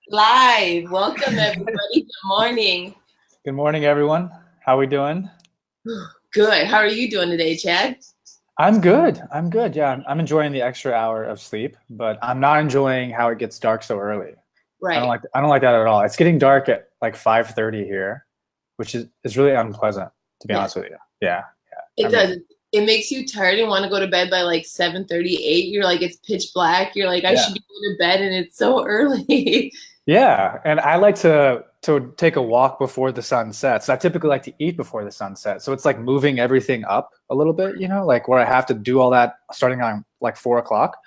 Live. Welcome, everybody. Good morning. Good morning, everyone. How we doing? Good. How are you doing today, Chad? I'm good. I'm good. Yeah, I'm enjoying the extra hour of sleep, but I'm not enjoying how it gets dark so early. Right. I don't like that at all. It's getting dark at like 5:30 here, which is really unpleasant, to be Yeah, honest with you. Yeah, it I mean, does. It makes you tired and want to go to bed by like 7:38. You're like, it's pitch black. You're like, I should yeah. be going to bed, and it's so early. Yeah, and I like to take a walk before the sun sets. I typically like to eat before the sun sets. So it's like moving everything up a little bit, like where I have to do all that starting on like 4 o'clock.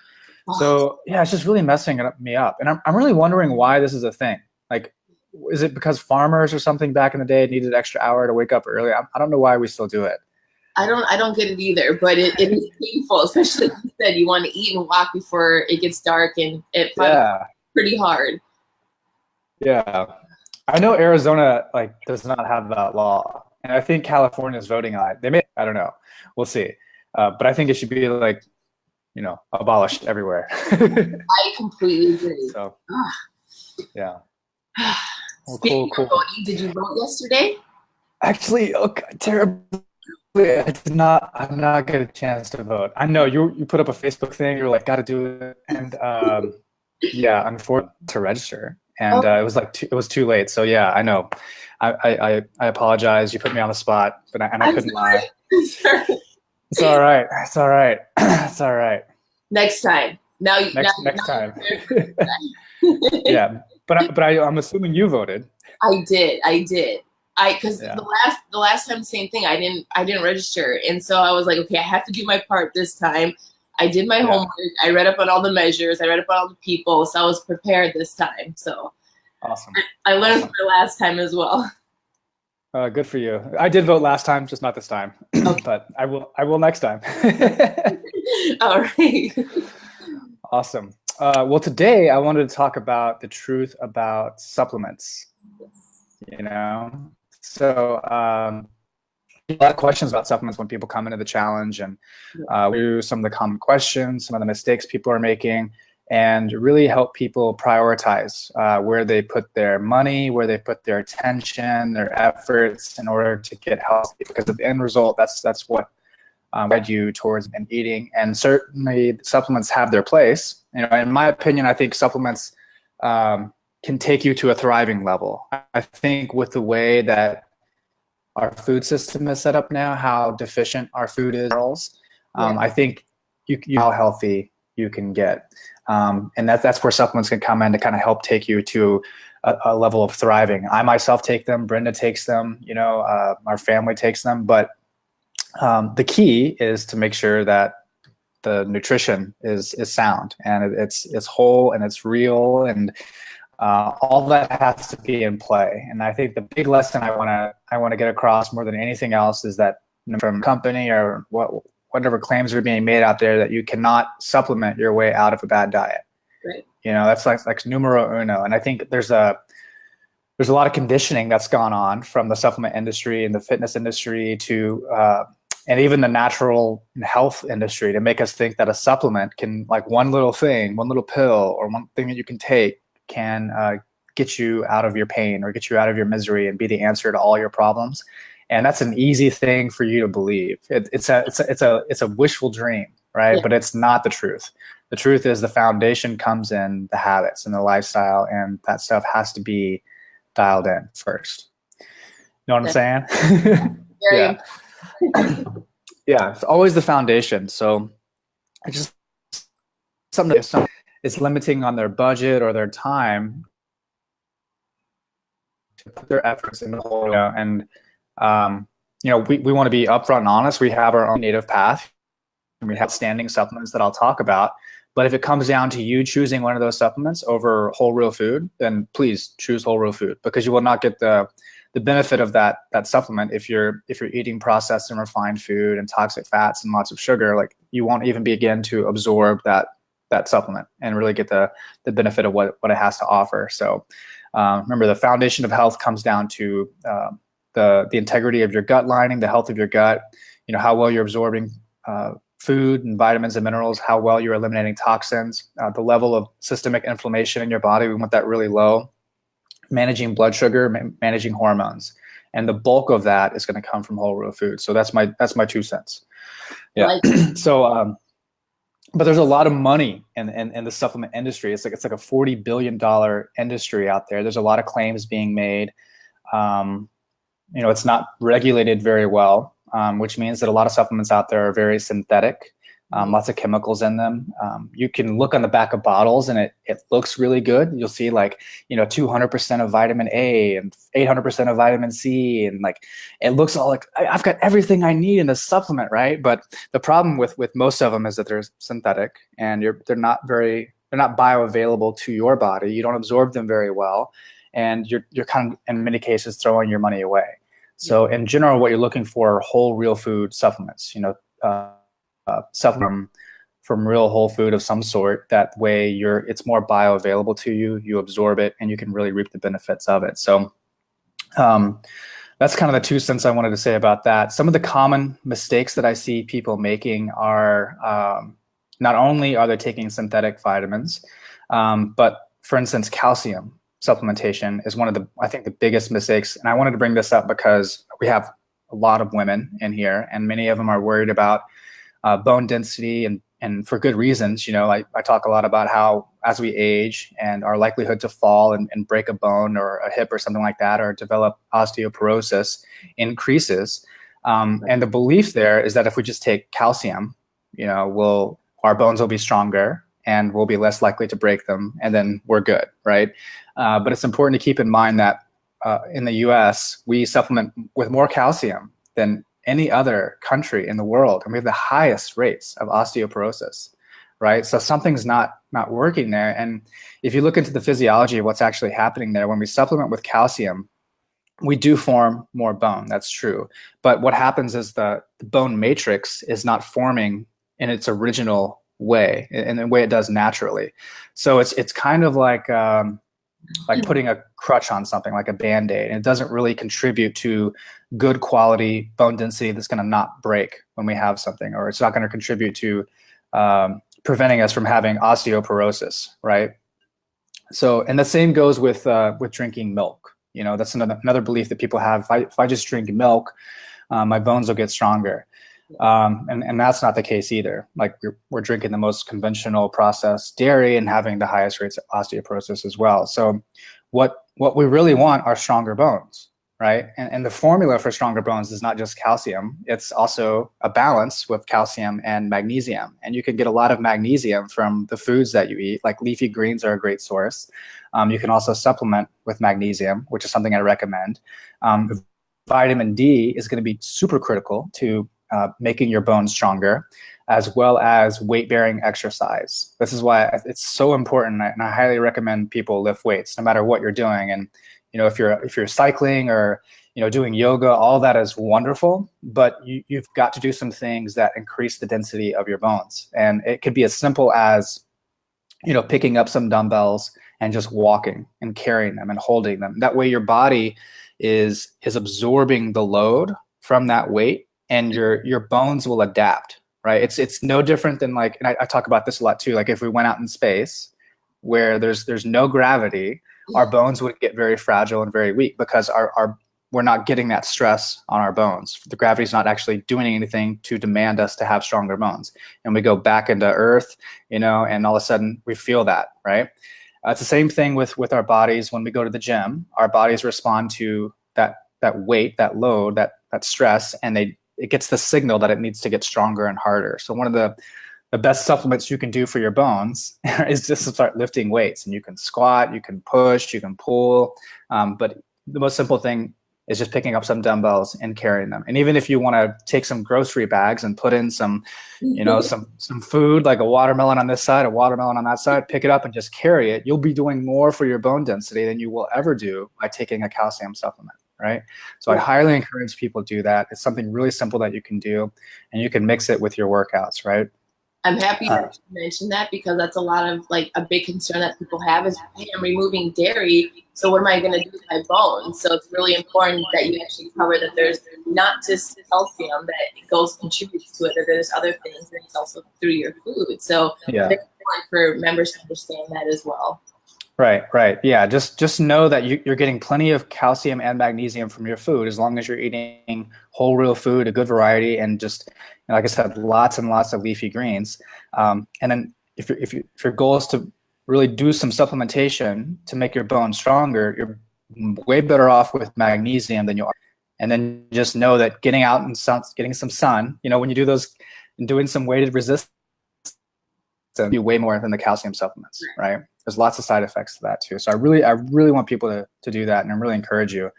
Oh, So yeah, it's just really messing me up. And I'm really wondering why this is a thing. Like, is it because farmers or something back in the day needed an extra hour to wake up early? I don't know why we still do it. I don't get it either, but it is painful, especially like you said, you want to eat and walk before it gets dark, and at 5 o'clock, Yeah, pretty hard. yeah. I know Arizona like does not have that law, and I think California is voting on it. They may, I don't know. We'll see. But I think it should be like, abolished everywhere. I completely agree. So yeah. Well, Speaking cool, of cool. voting, did you vote yesterday? Actually, okay, terribly. I did not. I'm not get a chance to vote. I know you put up a Facebook thing. You're like, got to do it, and yeah, unfortunately to register, and Oh, it was like it was too late. So yeah, I know. I apologize. You put me on the spot, but I I'm couldn't lie. sorry. I'm sorry. It's all right. It's all right. It's all right. Next time. Now, Next now time. you're Yeah, I'm assuming you voted. I did. Because Yeah, the last time, same thing. I didn't register, and so I was like, okay, I have to do my part this time. I did my yeah. homework. I read up on all the measures. I read up on all the people, so I was prepared this time. So Awesome. I learned from Awesome. the last time as well. Good for you. I did vote last time, just not this time. Okay, But I will next time. all right. Awesome. Well, today I wanted to talk about the truth about supplements. You know, so a lot of questions about supplements when people come into the challenge, and we do some of the common questions, some of the mistakes people are making, and really help people prioritize where they put their money, where they put their attention, their efforts in order to get healthy. Because at the end result, that's what guide you towards and eating. And certainly, supplements have their place. In my opinion, I think supplements can take you to a thriving level. I think with the way that our food system is set up now, how deficient our food is, Yeah. I think you how healthy you can get, and that's where supplements can come in to kind of help take you to a level of thriving. I myself take them. Brenda takes them. Our family takes them. But the key is to make sure that the nutrition is sound and it's whole and it's real, and all that has to be in play. And I think the big lesson I want to get across more than anything else is that from company or whatever claims are being made out there, that you cannot supplement your way out of a bad diet. Right. That's like numero uno. And I think there's a lot of conditioning that's gone on from the supplement industry and the fitness industry to and even the natural health industry to make us think that a supplement can, like one little thing, one little pill or one thing that you can take can get you out of your pain or get you out of your misery and be the answer to all your problems. And that's an easy thing for you to believe. It's a wishful dream, right? Yeah. But it's not the truth. The truth is the foundation comes in the habits and the lifestyle, and that stuff has to be dialed in first. You know what I'm saying? Very Yeah. Yeah, it's always the foundation. So it's just something if someone is limiting on their budget or their time to put their efforts in the whole, and we want to be upfront and honest. We have our own native path, and we have standing supplements that I'll talk about. But if it comes down to you choosing one of those supplements over whole real food, then please choose whole real food, because you will not get the benefit of that supplement if you're eating processed and refined food and toxic fats and lots of sugar. Like, you won't even begin to absorb that supplement and really get the benefit of what it has to offer. So remember, the foundation of health comes down to the integrity of your gut lining, the health of your gut, how well you're absorbing food and vitamins and minerals, how well you're eliminating toxins, the level of systemic inflammation in your body. We want that really low. Managing blood sugar, managing hormones, and the bulk of that is going to come from whole real food. So that's my 2 cents. Yeah. So, but there's a lot of money in the supplement industry. It's like a $40 billion industry out there. There's a lot of claims being made. It's not regulated very well, which means that a lot of supplements out there are very synthetic. Lots of chemicals in them. You can look on the back of bottles and it looks really good. You'll see 200% of vitamin A and 800% of vitamin C. And it looks all like I've got everything I need in this supplement, right? But the problem with most of them is that they're synthetic and they're not bioavailable to your body. You don't absorb them very well. And you're kind of, in many cases, throwing your money away. So in general, what you're looking for are whole real food supplements, supplement from real whole food of some sort. That way it's more bioavailable to you, you absorb it, and you can really reap the benefits of it. So that's kind of the 2 cents I wanted to say about that. Some of the common mistakes that I see people making are not only are they taking synthetic vitamins, but for instance, calcium supplementation is one of I think the biggest mistakes. And I wanted to bring this up because we have a lot of women in here, and many of them are worried about bone density, and for good reasons. I talk a lot about how as we age and our likelihood to fall and break a bone or a hip or something like that, or develop osteoporosis increases. And the belief there is that if we just take calcium, our bones will be stronger and we'll be less likely to break them, and then we're good, right? But it's important to keep in mind that in the US, we supplement with more calcium than any other country in the world, and we have the highest rates of osteoporosis, right? So something's not working there. And if you look into the physiology of what's actually happening there, when we supplement with calcium, we do form more bone. That's true. But what happens is the bone matrix is not forming in its original way, in the way it does naturally. So it's kind of like putting a crutch on something, like a Band-Aid, and it doesn't really contribute to good quality bone density that's going to not break when we have something, or it's not going to contribute to preventing us from having osteoporosis, right? So, and the same goes with drinking milk. That's another belief that people have. If I just drink milk, my bones will get stronger. And that's not the case either. We're drinking the most conventional processed dairy and having the highest rates of osteoporosis as well. So what we really want are stronger bones, right? And the formula for stronger bones is not just calcium. It's also a balance with calcium and magnesium. And you can get a lot of magnesium from the foods that you eat. Like leafy greens are a great source. You can also supplement with magnesium, which is something I recommend. Vitamin D is going to be super critical to making your bones stronger, as well as weight-bearing exercise. This is why it's so important, and I highly recommend people lift weights, no matter what you're doing. And if you're cycling or doing yoga, all that is wonderful, but you've got to do some things that increase the density of your bones. And it could be as simple as picking up some dumbbells and just walking and carrying them and holding them. That way, your body is absorbing the load from that weight, and your bones will adapt, right? It's no different than and I talk about this a lot too. If we went out in space where there's no gravity, our bones would get very fragile and very weak because we're not getting that stress on our bones. The gravity's not actually doing anything to demand us to have stronger bones. And we go back into Earth, and all of a sudden we feel that, right? It's the same thing with our bodies. When we go to the gym, our bodies respond to that weight, that load, that stress, and it gets the signal that it needs to get stronger and harder. So one of the best supplements you can do for your bones is just to start lifting weights. And you can squat, you can push, you can pull. But the most simple thing is just picking up some dumbbells and carrying them. And even if you want to take some grocery bags and put in some food, like a watermelon on this side, a watermelon on that side, pick it up and just carry it, you'll be doing more for your bone density than you will ever do by taking a calcium supplement. Right? So I highly encourage people to do that. It's something really simple that you can do, and you can mix it with your workouts, right? I'm happy that you mentioned that, because that's a lot of like a big concern that people have is, hey, I'm removing dairy, so what am I going to do with my bones? So it's really important that you actually cover that there's not just calcium that contributes to it, that there's other things, and it's also through your food. So it's important for members to understand that as well. Right. Yeah, just know that you're getting plenty of calcium and magnesium from your food, as long as you're eating whole real food, a good variety, and just, like I said, lots and lots of leafy greens. And then if your goal is to really do some supplementation to make your bones stronger, you're way better off with magnesium than you are. And then just know that getting out and getting some sun, when you do those and doing some weighted resistance, do way more than the calcium supplements, right? There's lots of side effects to that too. So I really want people to do that, and I really encourage you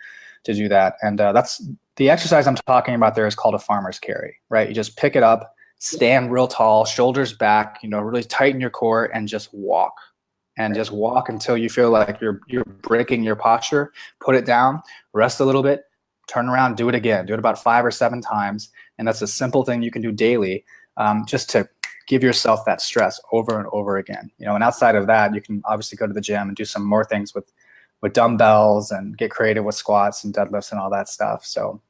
to do that. And that's the exercise I'm talking about there is called a farmer's carry, right? You just pick it up, stand real tall, shoulders back, really tighten your core, and just walk. And just walk until you feel like you're breaking your posture. Put it down, rest a little bit, turn around, do it again. Do it about 5 or 7 times. And that's a simple thing you can do daily, just to give yourself that stress over and over again. And outside of that, you can obviously go to the gym and do some more things with dumbbells and get creative with squats and deadlifts and all that stuff. So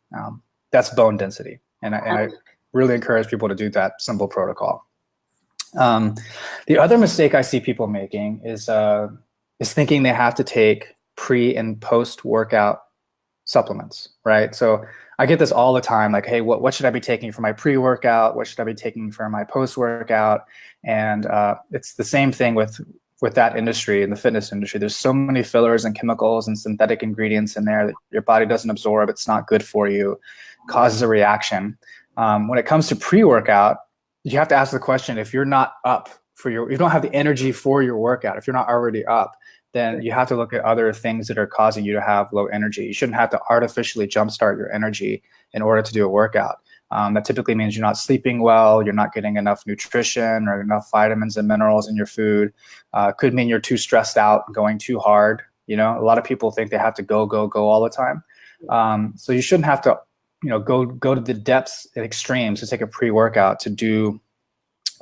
that's bone density. And I really encourage people to do that simple protocol. The other mistake I see people making is thinking they have to take pre and post workout supplements, right? So I get this all the time, like, hey, what should I be taking for my pre-workout? What should I be taking for my post-workout? And it's the same thing with that industry, in the fitness industry. There's so many fillers and chemicals and synthetic ingredients in there that your body doesn't absorb. It's not good for you, causes a reaction. When it comes to pre-workout, you have to ask the question, if you're not up you don't have the energy for your workout, if you're not already up, then you have to look at other things that are causing you to have low energy. You shouldn't have to artificially jumpstart your energy in order to do a workout. That typically means you're not sleeping well, you're not getting enough nutrition or enough vitamins and minerals in your food. Could mean you're too stressed out, going too hard. A lot of people think they have to go all the time. So you shouldn't have to, go to the depths and extremes to take a pre-workout to do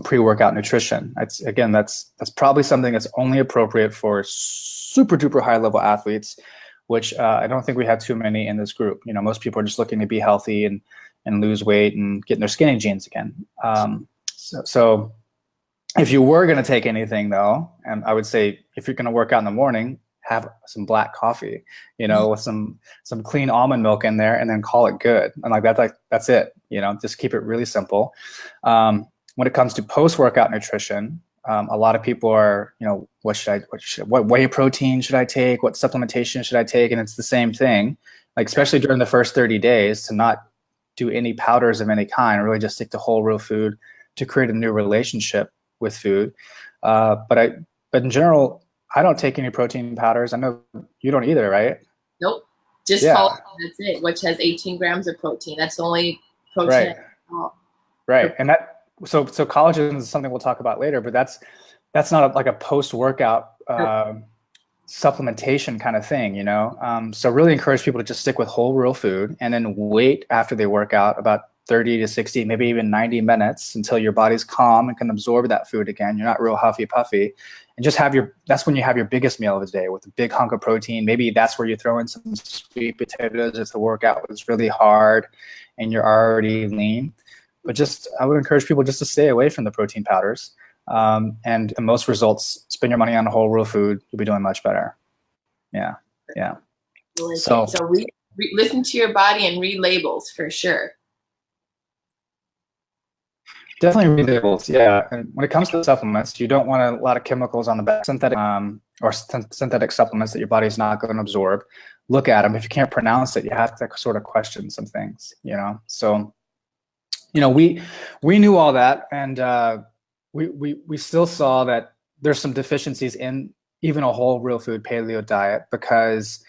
pre-workout nutrition. That's probably something that's only appropriate for super duper high level athletes, which I don't think we have too many in this group. Most people are just looking to be healthy and lose weight and get in their skinny jeans again. So if you were going to take anything though, and I would say if you're going to work out in the morning, have some black coffee, with some clean almond milk in there, and then call it good. And that's it. Just keep it really simple. When it comes to post-workout nutrition, a lot of people are, what whey protein should I take? What supplementation should I take? And it's the same thing, like especially during the first 30 days, to not do any powders of any kind, really just stick to whole real food to create a new relationship with food. But in general, I don't take any protein powders. I know you don't either, right? Nope. Just follow, that's it, which has 18 grams of protein. That's the only protein. Right. And so collagen is something we'll talk about later, but that's not like a post-workout supplementation kind of thing, So really encourage people to just stick with whole real food, and then wait after they work out about 30 to 60, maybe even 90 minutes until your body's calm and can absorb that food again. You're not real huffy puffy, and just that's when you have your biggest meal of the day with a big hunk of protein. Maybe that's where you throw in some sweet potatoes if the workout was really hard and you're already lean. But I would encourage people just to stay away from the protein powders. And the most results, spend your money on whole real food. You'll be doing much better. Yeah. So listen to your body and read labels for sure. Definitely read labels. Yeah. And when it comes to supplements, you don't want a lot of chemicals on the back, synthetic supplements that your body's not going to absorb. Look at them. If you can't pronounce it, you have to sort of question some things, So, we knew all that, and we still saw that there's some deficiencies in even a whole real food paleo diet, because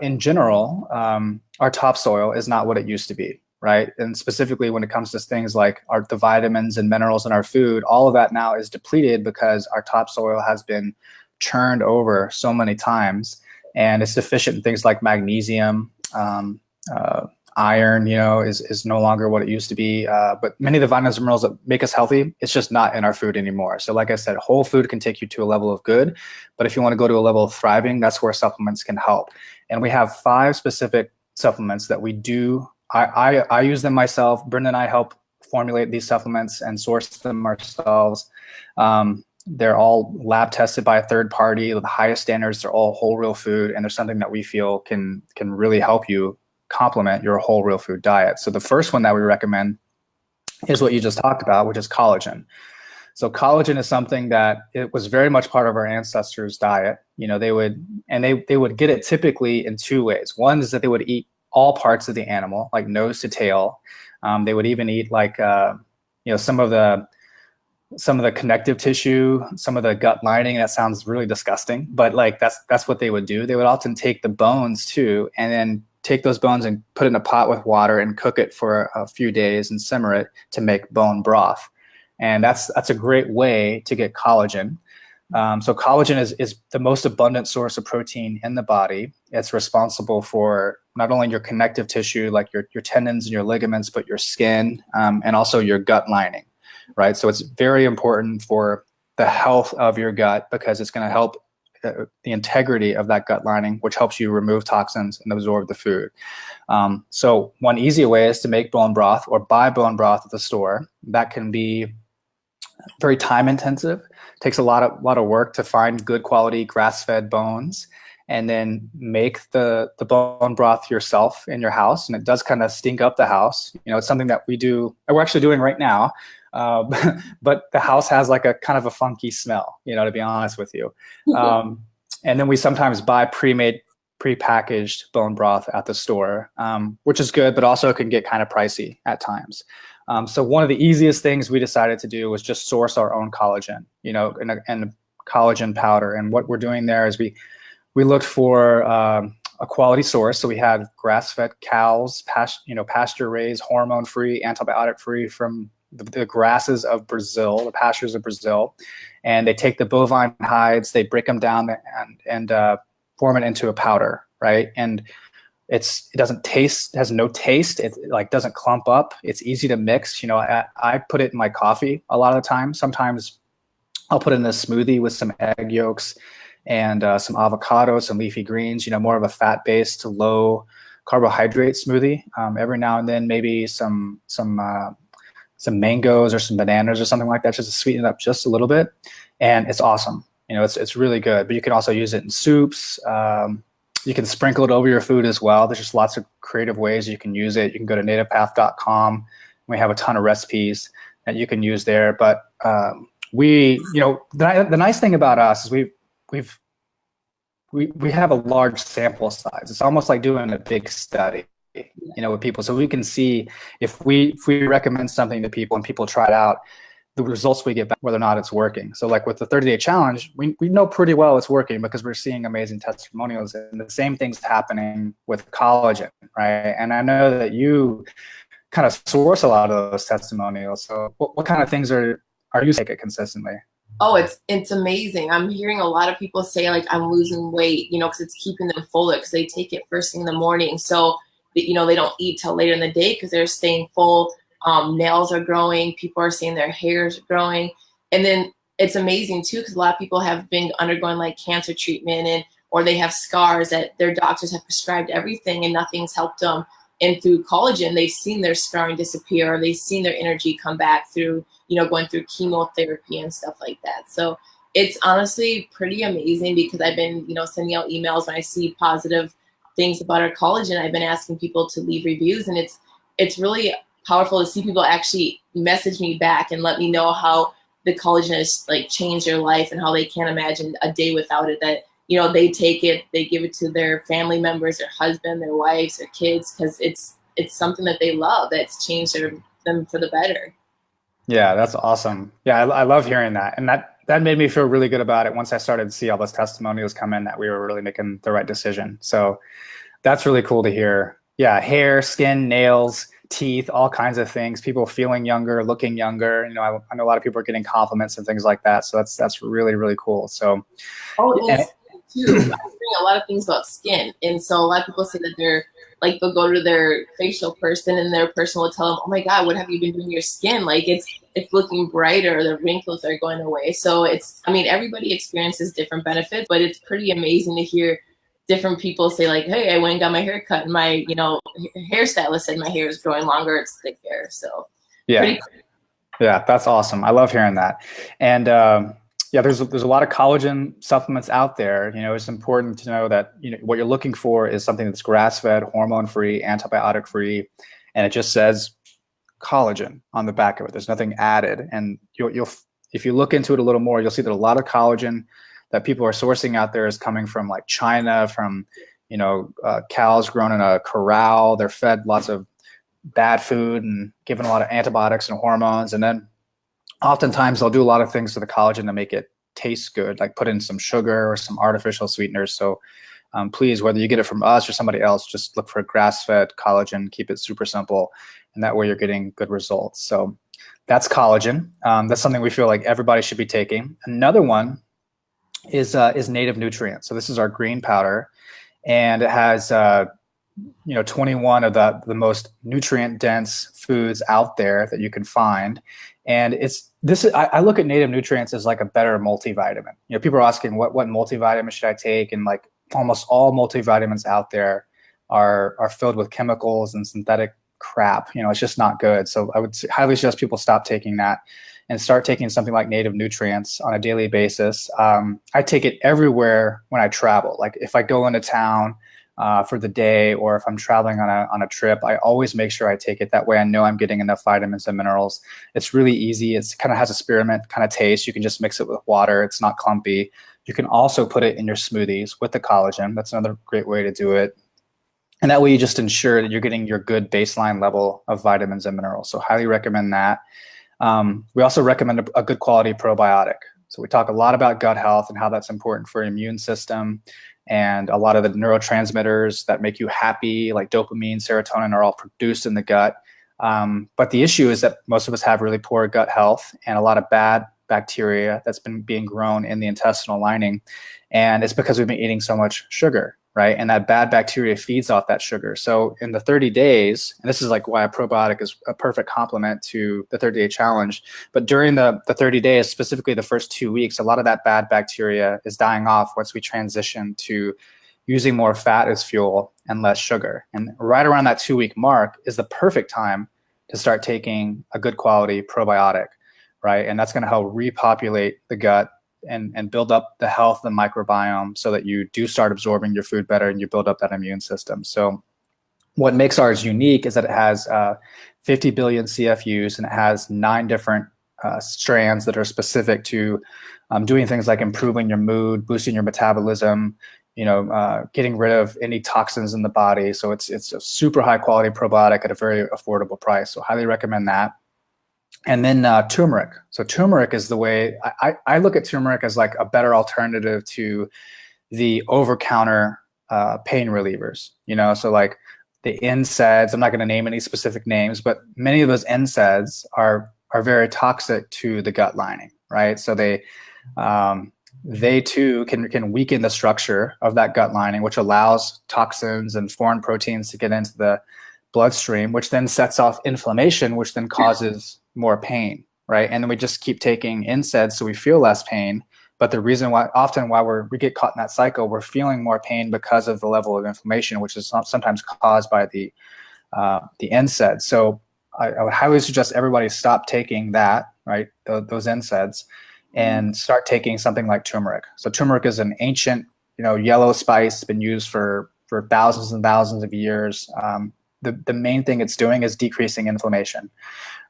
in general, our topsoil is not what it used to be, right? And specifically when it comes to things like the vitamins and minerals in our food, all of that now is depleted because our topsoil has been churned over so many times, and it's deficient in things like magnesium, Iron, is no longer what it used to be. But many of the vitamins and minerals that make us healthy, it's just not in our food anymore. So like I said, whole food can take you to a level of good, but if you want to go to a level of thriving, that's where supplements can help. And we have 5 specific supplements that we do. I use them myself. Brenda and I help formulate these supplements and source them ourselves. They're all lab tested by a third party with the highest standards. They're all whole real food, and they're something that we feel can really help you complement your whole real food diet. So the first one that we recommend is what you just talked about, which is collagen. So collagen is something that it was very much part of our ancestors' diet. They would get it typically in 2 ways. One is that they would eat all parts of the animal, like nose to tail. They would even eat like some of the connective tissue, some of the gut lining. That sounds really disgusting, but like that's what they would do. They would often take the bones too, and then take those bones and put it in a pot with water and cook it for a few days and simmer it to make bone broth. And that's a great way to get collagen. So collagen is the most abundant source of protein in the body. It's responsible for not only your connective tissue, like your tendons and your ligaments, but your skin, and also your gut lining, right? So it's very important for the health of your gut, because it's going to help the integrity of that gut lining, which helps you remove toxins and absorb the food. So one easy way is to make bone broth or buy bone broth at the store. That can be very time intensive. It takes a lot of work to find good quality grass-fed bones, and then make the bone broth yourself in your house. And it does kind of stink up the house. It's something that we're actually doing right now. But the house has like a kind of a funky smell, to be honest with you. And then we sometimes buy prepackaged bone broth at the store, which is good, but also it can get kind of pricey at times. So one of the easiest things we decided to do was just source our own collagen, and collagen powder. And what we're doing there is we looked for a quality source. So we had grass-fed cows, pasture-raised, hormone-free, antibiotic-free from the grasses of Brazil, the pastures of Brazil. And they take the bovine hides, they break them down and form it into a powder, right? And it doesn't taste, it has no taste. It like doesn't clump up. It's easy to mix. I put it in my coffee a lot of the time. Sometimes I'll put it in a smoothie with some egg yolks and some avocado, some leafy greens, more of a fat-based, low carbohydrate smoothie. Every now and then, maybe some mangoes or some bananas or something like that, just to sweeten it up just a little bit. And it's awesome. It's really good. But you can also use it in soups. You can sprinkle it over your food as well. There's just lots of creative ways you can use it. You can go to nativepath.com. We have a ton of recipes that you can use there. But the nice thing about us is we have a large sample size. It's almost like doing a big study, with people. So we can see if we recommend something to people and people try it out, the results we get back, whether or not it's working. So like with the 30-day challenge, we know pretty well it's working because we're seeing amazing testimonials, and the same thing's happening with collagen, right? And I know that you kind of source a lot of those testimonials. So what kind of things are you taking consistently? Oh, it's amazing. I'm hearing a lot of people say like I'm losing weight, because it's keeping them fuller because they take it first thing in the morning. So they don't eat till later in the day because they're staying full. Nails are growing. People are saying their hairs are growing. And then it's amazing too, because a lot of people have been undergoing like cancer treatment or they have scars that their doctors have prescribed everything and nothing's helped them. And through collagen, they've seen their scarring disappear, or they've seen their energy come back through, going through chemotherapy and stuff like that. So it's honestly pretty amazing because I've been, sending out emails when I see positive things about our collagen. I've been asking people to leave reviews, and it's really powerful to see people actually message me back and let me know how the collagen has like changed their life and how they can't imagine a day without it. That they take it, they give it to their family members, their husband, their wives, their kids, because it's something that they love that's changed them for the better. Yeah, that's awesome. Yeah, I love hearing that. And that made me feel really good about it once I started to see all those testimonials come in, that we were really making the right decision. So that's really cool to hear. Yeah, hair, skin, nails, teeth, all kinds of things. People feeling younger, looking younger. I know a lot of people are getting compliments and things like that. So that's really, really cool. So too, I was hearing a lot of things about skin. And so a lot of people say that they'll go to their facial person and their person will tell them, oh my God, what have you been doing to your skin? Like it's looking brighter, the wrinkles are going away. So everybody experiences different benefits, but it's pretty amazing to hear different people say like, hey, I went and got my hair cut and my, hairstylist said my hair is growing longer, it's thick hair. So yeah. Yeah, that's awesome. I love hearing that. And there's a lot of collagen supplements out there. It's important to know that what you're looking for is something that's grass-fed, hormone-free, antibiotic-free, and it just says collagen on the back of it. There's nothing added. And you'll if you look into it a little more, you'll see that a lot of collagen that people are sourcing out there is coming from like China, from cows grown in a corral. They're fed lots of bad food and given a lot of antibiotics and hormones, and then oftentimes they'll do a lot of things to the collagen to make it taste good, like put in some sugar or some artificial sweeteners. So please, whether you get it from us or somebody else, just look for grass-fed collagen. Keep it super simple, and that way you're getting good results. So that's collagen. That's something we feel like everybody should be taking. Another one is native nutrients. So this is our green powder, and it has 21 of the most nutrient dense foods out there that you can find. And I look at native nutrients as like a better multivitamin. People are asking what multivitamin should I take? And like almost all multivitamins out there are filled with chemicals and synthetic crap. It's just not good. So I would highly suggest people stop taking that and start taking something like native nutrients on a daily basis. I take it everywhere when I travel. Like if I go into town for the day, or if I'm traveling on a trip, I always make sure I take it. That way I know I'm getting enough vitamins and minerals. It's really easy. It's kind of has a spearmint kind of taste. You can just mix it with water. It's not clumpy. You can also put it in your smoothies with the collagen. That's another great way to do it. And that way you just ensure that you're getting your good baseline level of vitamins and minerals. So highly recommend that. We also recommend a good quality probiotic. So we talk a lot about gut health and how that's important for your immune system. And a lot of the neurotransmitters that make you happy, like dopamine, serotonin, are all produced in the gut. But the issue is that most of us have really poor gut health and a lot of bad bacteria that's been being grown in the intestinal lining. And it's because we've been eating so much sugar, right? And that bad bacteria feeds off that sugar. So in the 30 days, and this is like why a probiotic is a perfect complement to the 30-day challenge, but during the 30 days, specifically the first 2 weeks, a lot of that bad bacteria is dying off once we transition to using more fat as fuel and less sugar. And right around that 2-week mark is the perfect time to start taking a good quality probiotic, right? And that's going to help repopulate the gut and build up the health and microbiome so that you do start absorbing your food better and you build up that immune system. So what makes ours unique is that it has 50 billion CFUs, and it has 9 different strands that are specific to doing things like improving your mood, boosting your metabolism, getting rid of any toxins in the body. So it's a super high quality probiotic at a very affordable price. So highly recommend that. And then turmeric. So turmeric is the way I look at turmeric as like a better alternative to the over-counter pain relievers. So like the NSAIDs, I'm not going to name any specific names, but many of those NSAIDs are very toxic to the gut lining, right? So they too can weaken the structure of that gut lining, which allows toxins and foreign proteins to get into the bloodstream, which then sets off inflammation, which then causes more pain, right? And then we just keep taking NSAIDs so we feel less pain. But the reason why we get caught in that cycle, we're feeling more pain because of the level of inflammation, which is sometimes caused by the NSAIDs. So I would highly suggest everybody stop taking that, right? Those NSAIDs, and start taking something like turmeric. So turmeric is an ancient, yellow spice, been used for thousands and thousands of years. The main thing it's doing is decreasing inflammation,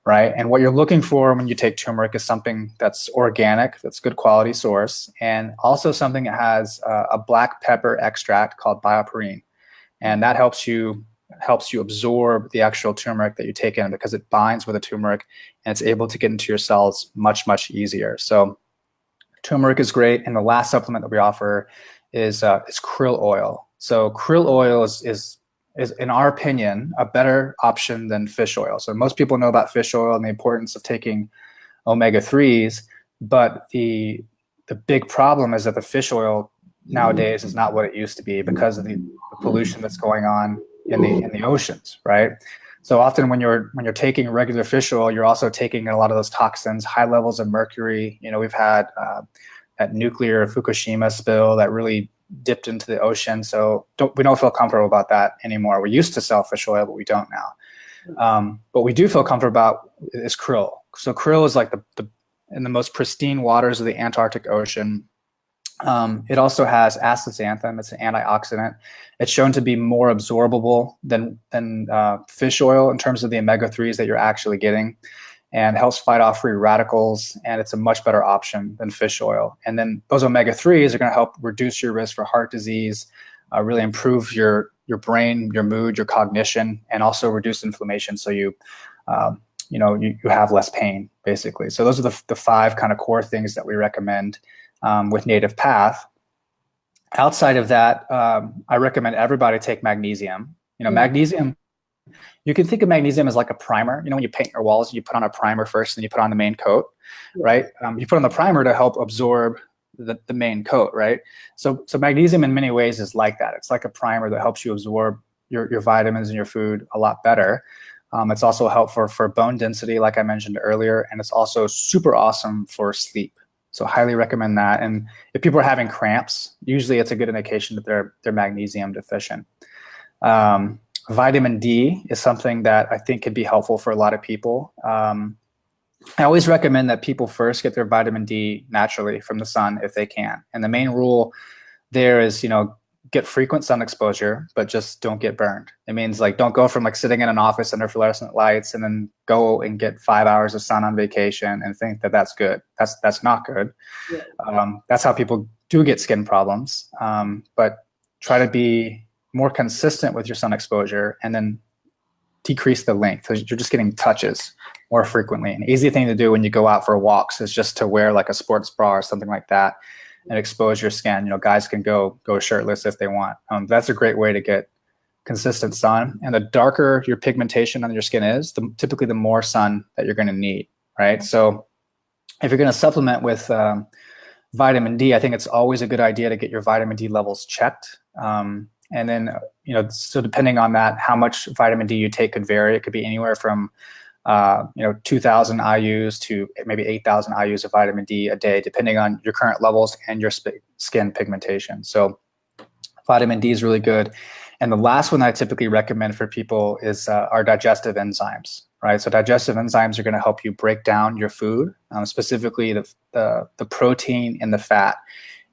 right? And what you're looking for when you take turmeric is something that's organic, that's good quality source, and also something that has a black pepper extract called bioperine. And that helps you absorb the actual turmeric that you take in, because it binds with the turmeric and it's able to get into your cells much, much easier. So turmeric is great. And the last supplement that we offer is krill oil. So krill oil is in our opinion, a better option than fish oil. So most people know about fish oil and the importance of taking omega-3s, but the big problem is that the fish oil nowadays is not what it used to be because of the pollution that's going on in the oceans, right? So often when you're taking regular fish oil, you're also taking a lot of those toxins, high levels of mercury. You know, we've had that nuclear Fukushima spill that really dipped into the ocean. So we don't feel comfortable about that anymore. We used to sell fish oil, but we don't now. But we do feel comfortable about is krill. So krill is like in the most pristine waters of the Antarctic Ocean. It also has astaxanthin. It's an antioxidant. It's shown to be more absorbable than fish oil in terms of the omega-3s that you're actually getting, and helps fight off free radicals. And it's a much better option than fish oil. And then those omega-3s are going to help reduce your risk for heart disease, really improve your brain, your mood, your cognition, and also reduce inflammation. So you have less pain, basically. So those are the 5 kind of core things that we recommend with Native Path. Outside of that, I recommend everybody take magnesium. Magnesium, you can think of magnesium as like a primer. When you paint your walls, you put on a primer first, and you put on the main coat, right? You put on the primer to help absorb the main coat, right? So magnesium in many ways is like that. It's like a primer that helps you absorb your vitamins in your food a lot better. It's also helpful for bone density, like I mentioned earlier, and it's also super awesome for sleep. So highly recommend that. And if people are having cramps, usually it's a good indication that they're magnesium deficient. Vitamin D is something that I think could be helpful for a lot of people. I always recommend that people first get their vitamin D naturally from the sun if they can. And the main rule there is, get frequent sun exposure, but just don't get burned. It means like don't go from like sitting in an office under fluorescent lights and then go and get 5 hours of sun on vacation and think that that's good. That's not good. Yeah. That's how people do get skin problems. But try to be more consistent with your sun exposure and then decrease the length. So you're just getting touches more frequently. An easy thing to do when you go out for walks is just to wear like a sports bra or something like that and expose your skin. Guys can go shirtless if they want. That's a great way to get consistent sun. And the darker your pigmentation on your skin is, typically the more sun that you're going to need, right? So if you're going to supplement with vitamin D, I think it's always a good idea to get your vitamin D levels checked. And then, so depending on that, how much vitamin D you take could vary. It could be anywhere from 2,000 IUs to maybe 8,000 IUs of vitamin D a day, depending on your current levels and your skin pigmentation. So vitamin D is really good. And the last one that I typically recommend for people is our digestive enzymes, right? So digestive enzymes are going to help you break down your food, specifically the protein and the fat.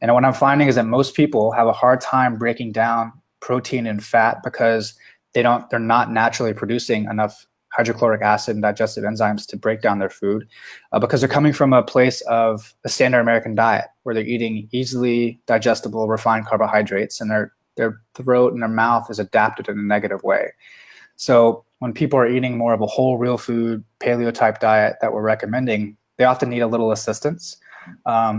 And what I'm finding is that most people have a hard time breaking down protein and fat because they're not naturally producing enough hydrochloric acid and digestive enzymes to break down their food because they're coming from a place of a standard American diet where they're eating easily digestible refined carbohydrates, and their throat and their mouth is adapted in a negative way. So when people are eating more of a whole real food paleo type diet that we're recommending, they often need a little assistance.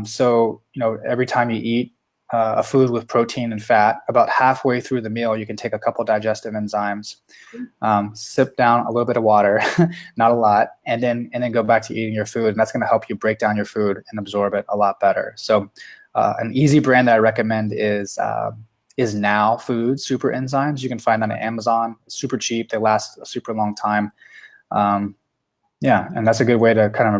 So every time you eat a food with protein and fat, about halfway through the meal, you can take a couple digestive enzymes, sip down a little bit of water, not a lot, and then go back to eating your food. And that's going to help you break down your food and absorb it a lot better. So an easy brand that I recommend is Now Food Super Enzymes. You can find that on Amazon. It's super cheap. They last a super long time. And that's a good way to kind of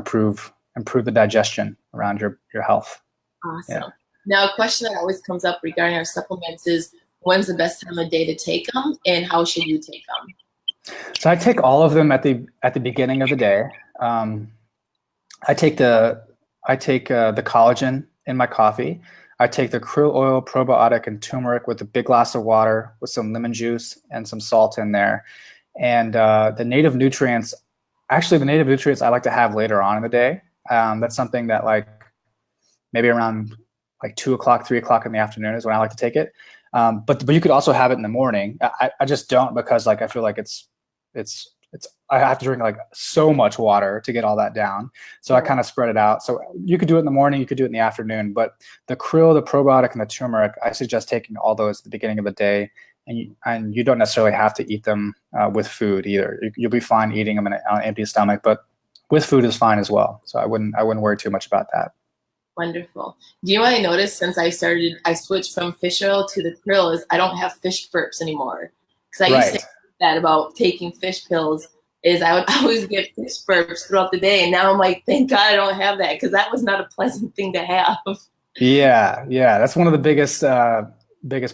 improve the digestion around your health. Awesome. Yeah. Now, a question that always comes up regarding our supplements is, when's the best time of day to take them, and how should you take them? So I take all of them at the beginning of the day. I take the collagen in my coffee. I take the krill oil, probiotic, and turmeric with a big glass of water with some lemon juice and some salt in there. And the native nutrients I like to have later on in the day. That's something that like maybe around like 2 o'clock, 3 o'clock in the afternoon is when I like to take it. But you could also have it in the morning. I just don't, because like I feel like it's I have to drink like so much water to get all that down. So I kind of spread it out. So you could do it in the morning, you could do it in the afternoon, but the krill, the probiotic, and the turmeric, I suggest taking all those at the beginning of the day. And you don't necessarily have to eat them with food either. You'll be fine eating them on an empty stomach, but with food is fine as well. So I wouldn't worry too much about that. Wonderful. Do you know what I noticed since I switched from fish oil to the krill is I don't have fish burps anymore. Because I used to Right. think that about taking fish pills is I would always get fish burps throughout the day. And now I'm like, thank God I don't have that because that was not a pleasant thing to have. Yeah, yeah. That's one of the biggest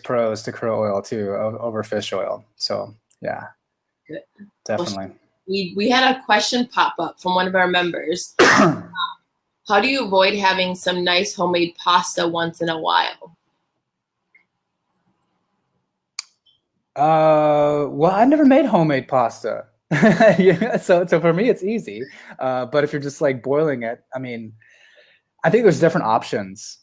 pros to krill oil too, over fish oil. So yeah, Good. Well, definitely. we had a question pop up from one of our members. How do you avoid having some nice homemade pasta once in a while? Well, I never made homemade pasta. Yeah, so for me it's easy. But if you're just like boiling it, I mean, I think there's different options,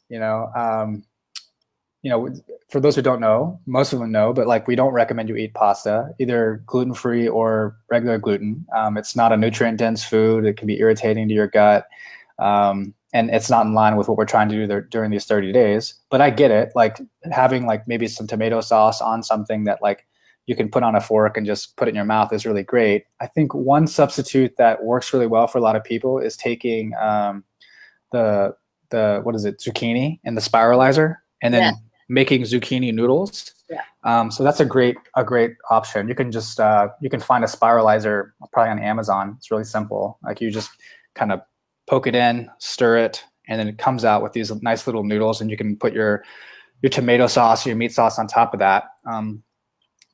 for those who don't know, most of them know, but like we don't recommend you eat pasta, either gluten-free or regular gluten. It's not a nutrient-dense food. It can be irritating to your gut. And it's not in line with what we're trying to do there during these 30 days. But I get it. Like having like maybe some tomato sauce on something that like you can put on a fork and just put it in your mouth is really great. I think one substitute that works really well for a lot of people is taking the what is it, zucchini in the spiralizer, and Yeah. then making zucchini noodles. Yeah. So that's a great option. You can just you can find a spiralizer probably on Amazon. It's really simple. Like you just kind of poke it in, stir it, and then it comes out with these nice little noodles, and you can put your tomato sauce, your meat sauce on top of that.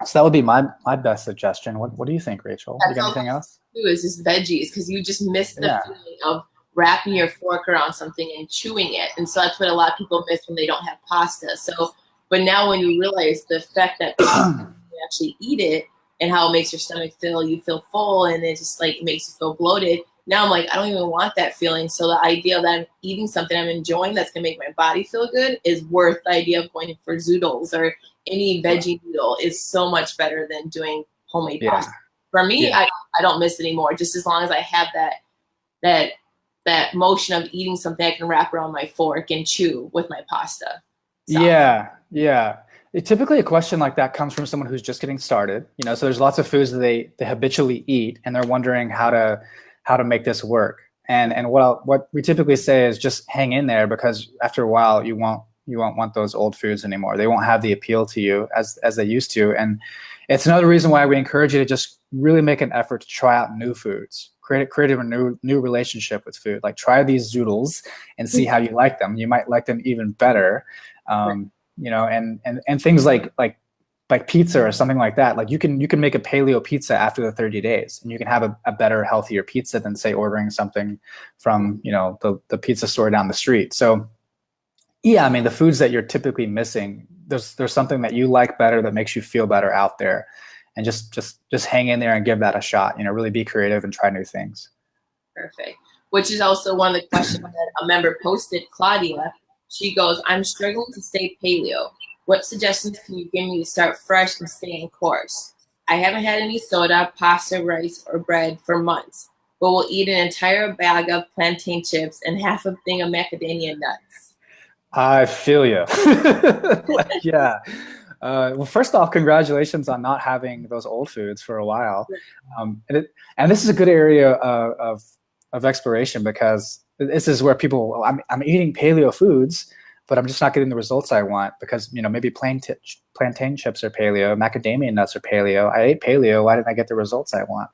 So that would be my best suggestion. What do you think, Rachel? You got anything else? Too is just veggies because you just miss the Yeah. feeling of wrapping your fork around something and chewing it. And so that's what a lot of people miss when they don't have pasta. So, but now when you realize the effect that pasta, you actually eat it and how it makes your stomach feel, you feel full and it just like makes you feel bloated. Now I'm like, I don't even want that feeling. So the idea that I'm eating something I'm enjoying that's gonna make my body feel good is worth the idea of going for zoodles or any veggie noodle is so much better than doing homemade pasta. For me, I don't miss it anymore. Just as long as I have that motion of eating something I can wrap around my fork and chew with my pasta. So. Yeah. Typically a question like that comes from someone who's just getting started. So there's lots of foods that they habitually eat, and they're wondering how to make this work. And what we typically say is just hang in there, because after a while you won't want those old foods anymore. They won't have the appeal to you as they used to. And it's another reason why we encourage you to just really make an effort to try out new foods. Create a new relationship with food. Like try these zoodles and see how you like them. You might like them even better. And things like pizza or something like that. Like you can make a paleo pizza after the 30 days, and you can have a better, healthier pizza than say ordering something from the pizza store down the street. So yeah, I mean, the foods that you're typically missing, there's something that you like better that makes you feel better out there, and just hang in there and give that a shot. Really be creative and try new things. Perfect. Which is also one of the questions that a member posted, Claudia. She goes, I'm struggling to stay paleo. What suggestions can you give me to start fresh and stay in course? I haven't had any soda, pasta, rice, or bread for months, but will eat an entire bag of plantain chips and half a thing of macadamia nuts. I feel you. Yeah. Well, first off, congratulations on not having those old foods for a while. And this is a good area of exploration, because this is where people, I'm eating paleo foods, but I'm just not getting the results I want, because maybe plantain chips are paleo, macadamia nuts are paleo. I ate paleo. Why didn't I get the results I want?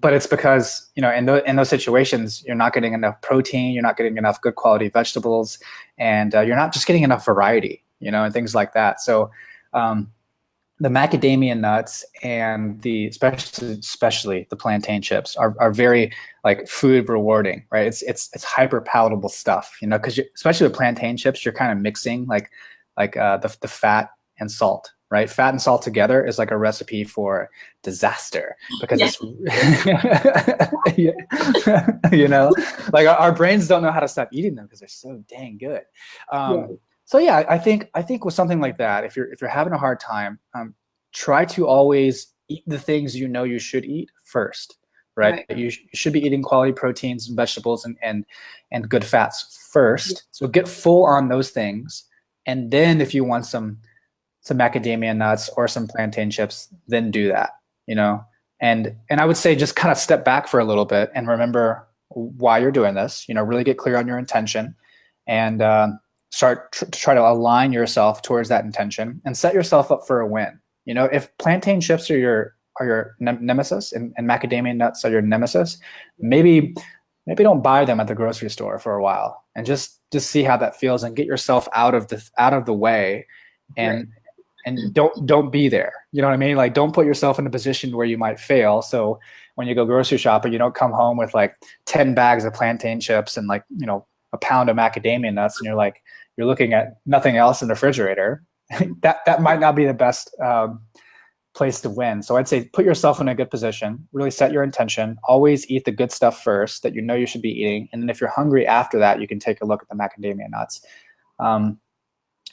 But it's because, in those situations, you're not getting enough protein, you're not getting enough good quality vegetables, and you're not just getting enough variety, and things like that. So the macadamia nuts and especially the plantain chips are very like food rewarding, right? It's hyper palatable stuff, because especially with plantain chips, you're kind of mixing like the fat and salt. Right, fat and salt together is like a recipe for disaster, because it's like our brains don't know how to stop eating them because they're so dang good. So yeah, I think with something like that, if you're having a hard time, try to always eat the things you should eat first. Right? You should be eating quality proteins and vegetables and good fats first. So get full on those things, and then if you want some macadamia nuts or some plantain chips, then do that, and I would say just kind of step back for a little bit and remember why you're doing this, really get clear on your intention, and try to align yourself towards that intention and set yourself up for a win. You know, if plantain chips are your nemesis and macadamia nuts are your nemesis, maybe don't buy them at the grocery store for a while and just see how that feels and get yourself out of the way, and don't be there. You know what I mean? Like, don't put yourself in a position where you might fail. So when you go grocery shopping, you don't come home with like 10 bags of plantain chips and like, you know, a pound of macadamia nuts, and you're looking at nothing else in the refrigerator. that might not be the best place to win. So I'd say put yourself in a good position, really set your intention, always eat the good stuff first that you know you should be eating. And then if you're hungry after that, you can take a look at the macadamia nuts.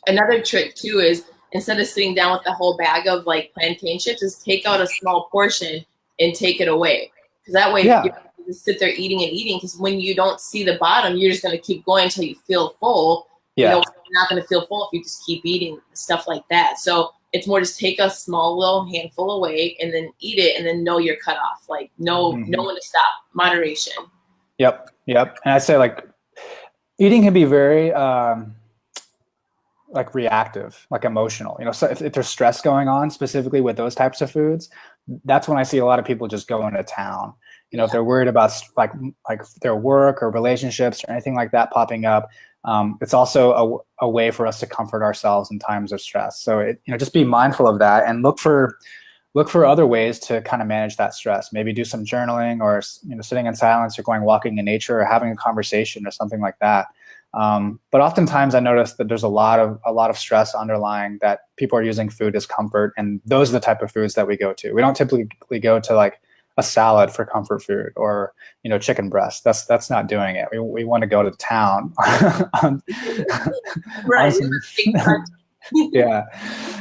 Another trick too is, instead of sitting down with a whole bag of like plantain chips, is take out a small portion and take it away. Because that way, you just sit there eating and eating. Because when you don't see the bottom, you're just going to keep going until you feel full. Yeah. You know, you're not going to feel full if you just keep eating stuff like that. So it's more just take a small little handful away and then eat it, and then know you're cut off. Like know when to stop. Moderation. Yep. And I say like eating can be very like reactive, like emotional. You know, so if there's stress going on specifically with those types of foods, that's when I see a lot of people just go into town. You know, if they're worried about like their work or relationships or anything like that popping up, it's also a way for us to comfort ourselves in times of stress. So just be mindful of that and look for other ways to kind of manage that stress. Maybe do some journaling, or sitting in silence, or going walking in nature, or having a conversation or something like that. But oftentimes I notice that there's a lot of stress underlying, that people are using food as comfort, and those are the type of foods that we go to. We don't typically go to like a salad for comfort food, or chicken breast. That's not doing it. We want to go to town. Right.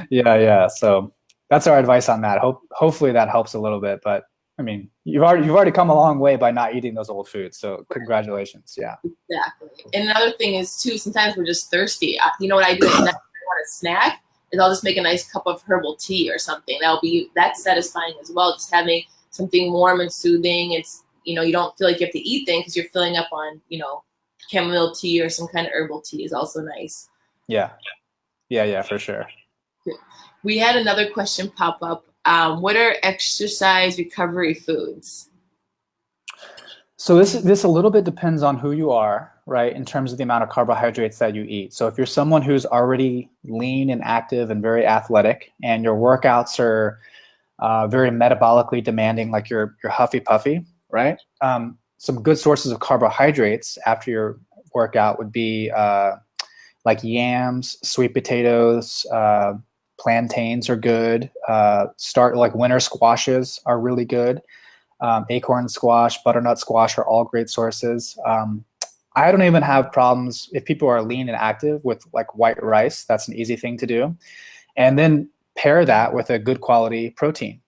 Yeah. So that's our advice on that. Hopefully that helps a little bit. But I mean, you've already come a long way by not eating those old foods. So congratulations. Yeah. Exactly. And another thing is too, sometimes we're just thirsty. You know what I do? If I want a snack, is I'll just make a nice cup of herbal tea or something. That's satisfying as well. Just having something warm and soothing. It's, you don't feel like you have to eat things because you're filling up on, chamomile tea or some kind of herbal tea is also nice. Yeah, for sure. We had another question pop up. What are exercise recovery foods? So this a little bit depends on who you are, right, in terms of the amount of carbohydrates that you eat. So if you're someone who's already lean and active and very athletic, and your workouts are very metabolically demanding, like you're huffy puffy, right? Some good sources of carbohydrates after your workout would be like yams, sweet potatoes, plantains are good. Like winter squashes are really good. Acorn squash, butternut squash are all great sources. I don't even have problems if people are lean and active with like white rice. That's an easy thing to do. And then pair that with a good quality protein,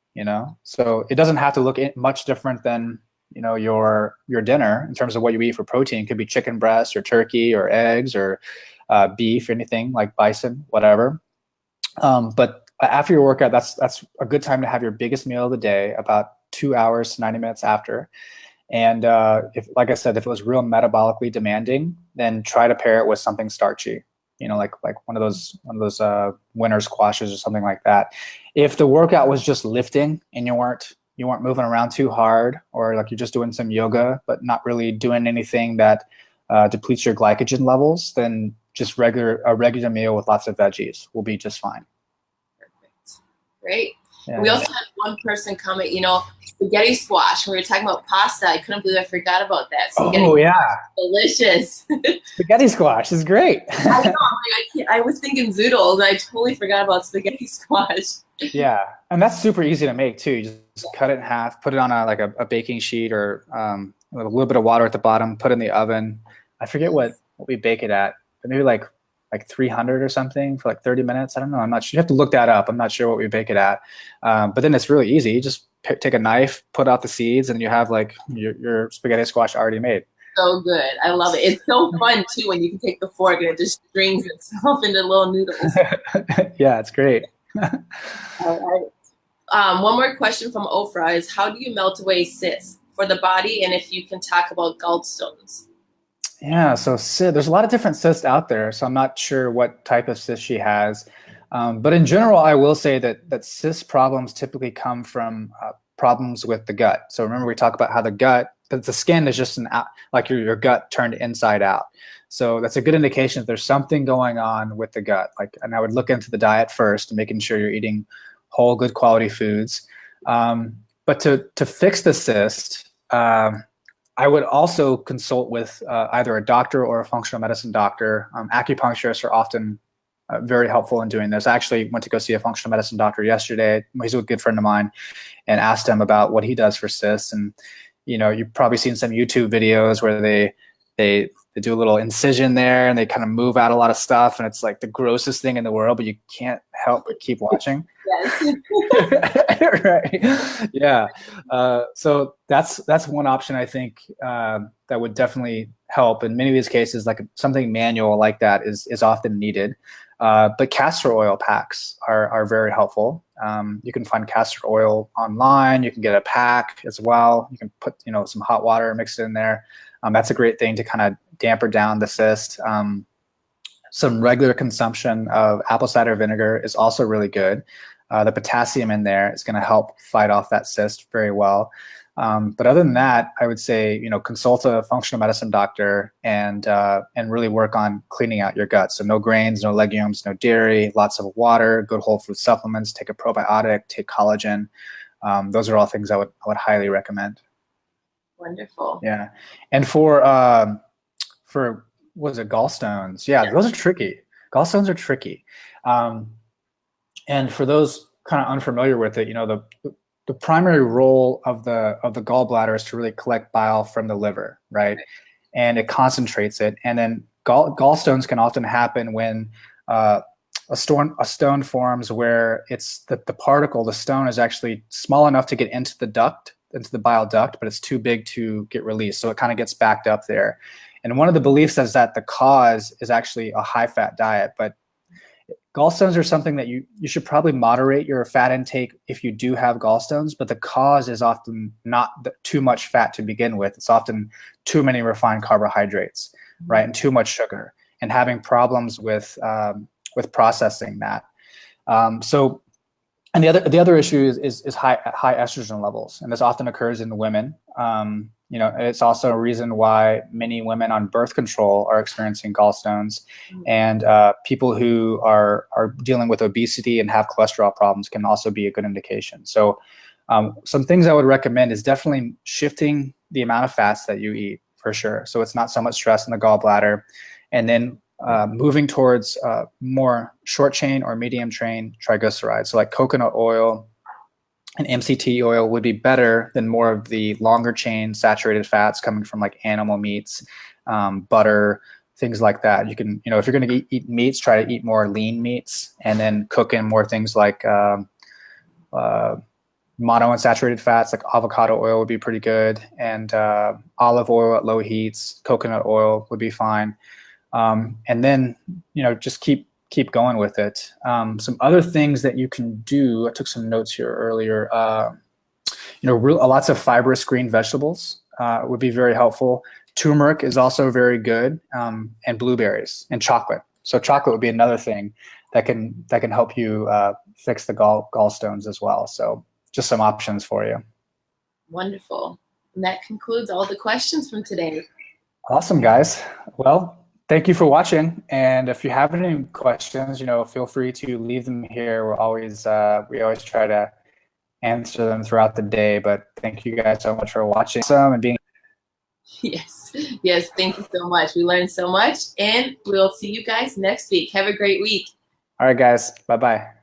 so it doesn't have to look much different than, your dinner in terms of what you eat for protein. It could be chicken breast or turkey or eggs or beef, anything like bison, whatever. But after your workout, that's a good time to have your biggest meal of the day, about 2 hours to 90 minutes after. And like I said, if it was real metabolically demanding, then try to pair it with something starchy, like one of those winter squashes or something like that. If the workout was just lifting and you weren't moving around too hard, or like you're just doing some yoga but not really doing anything that depletes your glycogen levels, then just a regular meal with lots of veggies will be just fine. Perfect. Great. Yeah. We also had one person comment, spaghetti squash. When we were talking about pasta, I couldn't believe I forgot about that. Spaghetti, delicious. Spaghetti squash is great. I know. I was thinking zoodles, and I totally forgot about spaghetti squash. Yeah, and that's super easy to make too. You just cut it in half, put it on a baking sheet, or with a little bit of water at the bottom. Put it in the oven. I forget what we bake it at, but maybe like 300 or something for like 30 minutes. I don't know. I'm not sure. You have to look that up. I'm not sure what we bake it at. But then it's really easy. You just take a knife, put out the seeds, and you have like your spaghetti squash already made. So good. I love it. It's so fun too when you can take the fork and it just strings itself into little noodles. Yeah, it's great. All right. One more question from Ofra is, how do you melt away cysts for the body, and if you can talk about gallstones? Yeah, so there's a lot of different cysts out there, so I'm not sure what type of cyst she has. But in general, I will say that cyst problems typically come from problems with the gut. So remember, we talk about how the skin is just like your gut turned inside out. So that's a good indication that there's something going on with the gut. And I would look into the diet first, making sure you're eating whole, good quality foods. But to fix the cyst, I would also consult with either a doctor or a functional medicine doctor. Acupuncturists are often very helpful in doing this. I actually went to go see a functional medicine doctor yesterday. He's a good friend of mine, and asked him about what he does for cysts. And you've probably seen some YouTube videos where they do a little incision there and they kind of move out a lot of stuff, and it's like the grossest thing in the world, but you can't help but keep watching. Yes. Right. Yeah. So that's one option I think that would definitely help. In many of these cases, like something manual like that is often needed. But castor oil packs are very helpful. You can find castor oil online. You can get a pack as well. You can put some hot water, mix it in there. That's a great thing to kind of damper down the cyst. Some regular consumption of apple cider vinegar is also really good. The potassium in there is going to help fight off that cyst very well. But other than that, I would say, consult a functional medicine doctor and really work on cleaning out your gut. So no grains, no legumes, no dairy, lots of water, good whole food supplements, take a probiotic, take collagen. Those are all things I would highly recommend. Wonderful. Yeah. And for what is it, gallstones? Yeah, those are tricky. Gallstones are tricky. And for those kind of unfamiliar with it, the primary role of the gallbladder is to really collect bile from the liver, right? And it concentrates it. And then gallstones can often happen when a stone forms where it's the particle, the stone is actually small enough to get into the duct, into the bile duct, but it's too big to get released. So it kind of gets backed up there. And one of the beliefs is that the cause is actually a high-fat diet, but gallstones are something that you should probably moderate your fat intake if you do have gallstones, but the cause is often not too much fat to begin with. It's often too many refined carbohydrates, right, and too much sugar, and having problems with processing that. And the other issue is high estrogen levels, and this often occurs in the women. It's also a reason why many women on birth control are experiencing gallstones, and people who are dealing with obesity and have cholesterol problems can also be a good indication. So some things I would recommend is definitely shifting the amount of fats that you eat, for sure. So it's not so much stress in the gallbladder, and then moving towards more short chain or medium chain triglycerides. So like coconut oil and MCT oil would be better than more of the longer chain saturated fats coming from like animal meats, butter, things like that. You can, if you're going to eat meats, try to eat more lean meats, and then cook in more things like monounsaturated fats, like avocado oil would be pretty good, and olive oil at low heats, coconut oil would be fine. And then, just keep going with it. Some other things that you can do, I took some notes here earlier, lots of fibrous green vegetables would be very helpful. Turmeric is also very good, and blueberries and chocolate. So chocolate would be another thing that can help you fix the gallstones as well. So just some options for you. Wonderful. And that concludes all the questions from today. Awesome, guys. Well, thank you for watching. And if you have any questions, feel free to leave them here. We always try to answer them throughout the day. But thank you guys so much for watching and being. Yes. Thank you so much. We learned so much, and we'll see you guys next week. Have a great week. All right, guys. Bye-bye.